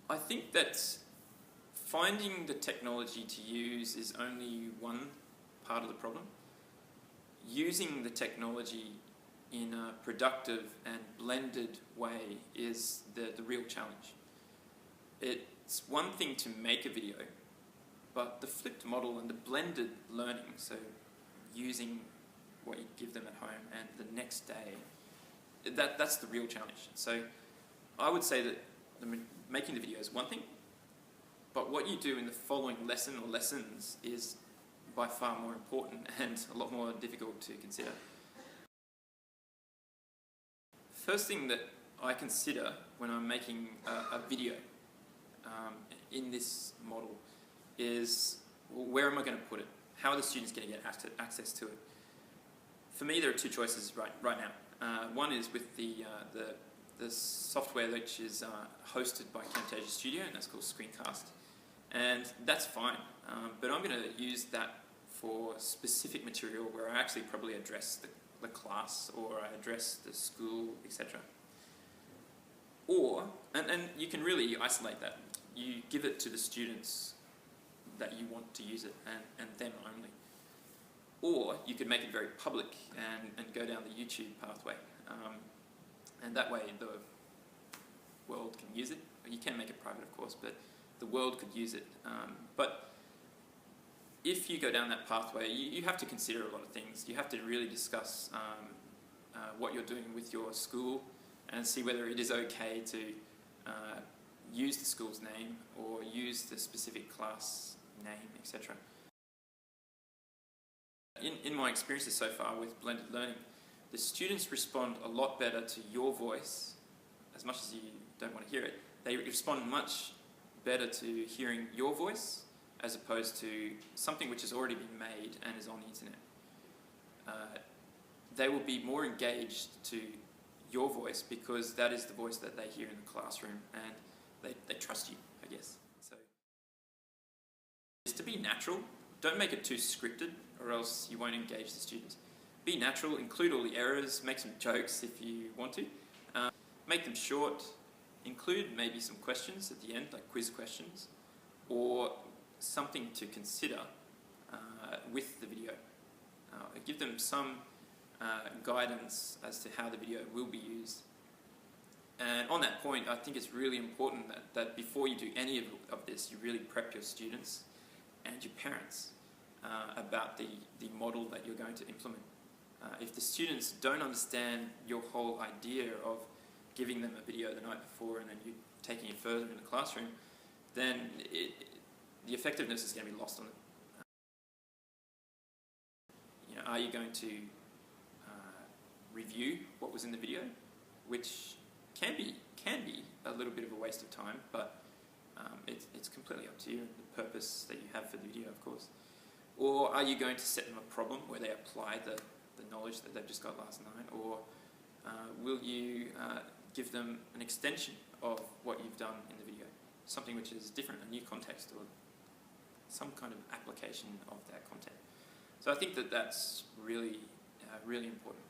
I think that finding the technology to use is only one part of the problem. Using the technology in a productive and blended way is the real challenge. It's one thing to make a video, but the flipped model and the blended learning, so using what you give them at home and the next day, that's the real challenge. So I would say that making the video is one thing, but what you do in the following lesson or lessons is by far more important and a lot more difficult to consider. First thing that I consider when I'm making a video in this model is, well, where am I going to put it? How are the students going to get access to it? For me, there are two choices right now. One is with the software which is hosted by Camtasia Studio, and that's called Screencast. And that's fine, but I'm going to use that for specific material where I actually probably address the class or I address the school, etc. Or, and you can really isolate that. You give it to the students that you want to use it and them only. Or you could make it very public and go down the YouTube pathway. And that way the world can use it. You can make it private, of course, but the world could use it. But if you go down that pathway, you have to consider a lot of things. You have to really discuss what you're doing with your school and see whether it is okay to use the school's name or use the specific class name, etc. In my experiences so far with blended learning, the students respond a lot better to your voice, as much as you don't want to hear it. They respond much better to hearing your voice as opposed to something which has already been made and is on the internet. They will be more engaged to your voice because that is the voice that they hear in the classroom, and they trust you, I guess. So, is to be natural. Don't make it too scripted, or else you won't engage the students. Be natural, include all the errors, make some jokes if you want to. Make them short, include maybe some questions at the end, like quiz questions, or something to consider with the video. Give them some guidance as to how the video will be used. And on that point, I think it's really important that before you do any of this, you really prep your students and your parents about the model that you're going to implement. If the students don't understand your whole idea of giving them a video the night before and then you taking it further in the classroom, then the effectiveness is going to be lost on them. Are you going to review what was in the video, which can be a little bit of a waste of time, but it's completely up to you and the purpose that you have for the video, of course. Or are you going to set them a problem where they apply the knowledge that they've just got last night, or will you give them an extension of what you've done in the video, something which is different, a new context, or some kind of application of that content. So I think that that's really, really important.